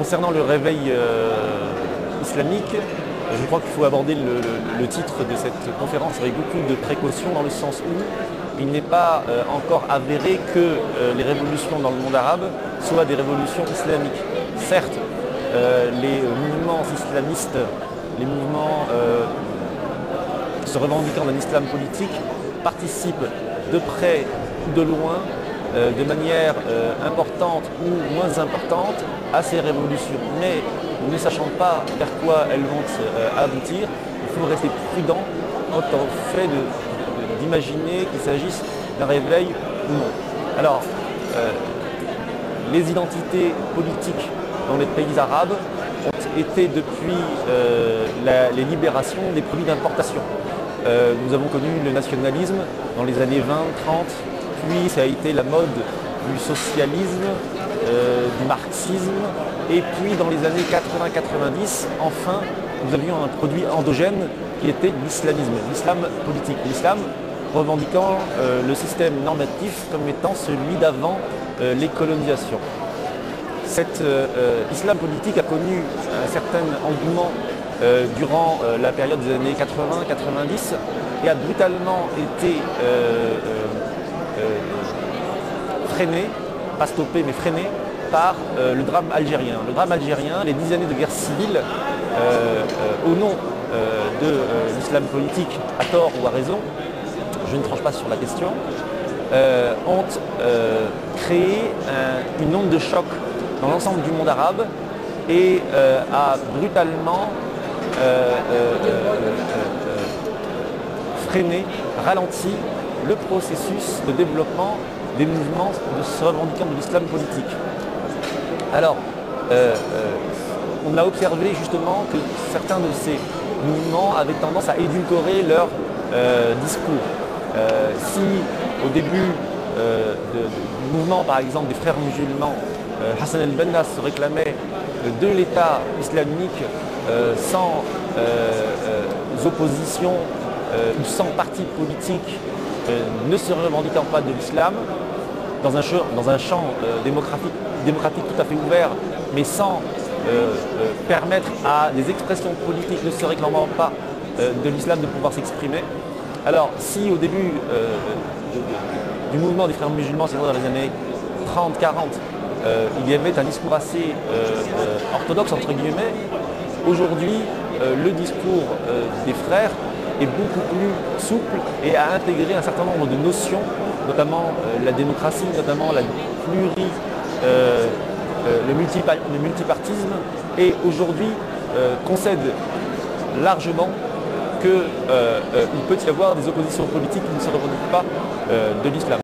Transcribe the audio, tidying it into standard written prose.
Concernant le réveil islamique, je crois qu'il faut aborder le titre de cette conférence avec beaucoup de précautions, dans le sens où il n'est pas encore avéré que les révolutions dans le monde arabe soient des révolutions islamiques. Certes, les mouvements islamistes, les mouvements se revendiquant d'un islam politique participent de près ou de loin, de manière importante ou moins importante à ces révolutions. Mais ne sachant pas vers quoi elles vont aboutir, il faut rester prudent quant au fait d'imaginer qu'il s'agisse d'un réveil ou non. Alors, les identités politiques dans les pays arabes ont été depuis les libérations des produits d'importation. Nous avons connu le nationalisme dans les années 20, 30, puis ça a été la mode du socialisme, du marxisme, et puis dans les années 80-90, enfin, nous avions un produit endogène qui était l'islamisme, l'islam politique, l'islam revendiquant le système normatif comme étant celui d'avant les colonisations. Cet islam politique a connu un certain engouement durant la période des années 80-90 et a brutalement été freiné, pas stoppé mais freiné par le drame algérien. Le drame algérien, les 10 années de guerre civile au nom de l'islam politique, à tort ou à raison, je ne tranche pas sur la question, ont créé une onde de choc dans l'ensemble du monde arabe et a brutalement freiné, ralenti le processus de développement des mouvements de se revendiquant de l'islam politique. Alors, on a observé justement que certains de ces mouvements avaient tendance à édulcorer leur discours. Si au début du mouvement, par exemple, des frères musulmans, Hassan el-Banna se réclamait de l'État islamique sans opposition ou sans parti politique ne se revendiquant pas de l'islam, dans un champ démocratique tout à fait ouvert, mais sans permettre à des expressions politiques ne se réclamant pas de l'islam de pouvoir s'exprimer. Alors si au début du mouvement des frères musulmans, c'est-à-dire dans les années 30-40, il y avait un discours assez orthodoxe entre guillemets, aujourd'hui le discours des frères est beaucoup plus souple et a intégré un certain nombre de notions, notamment la démocratie, notamment le multipartisme, et aujourd'hui concède largement qu'il peut y avoir des oppositions politiques qui ne se revendiquent pas de l'islam.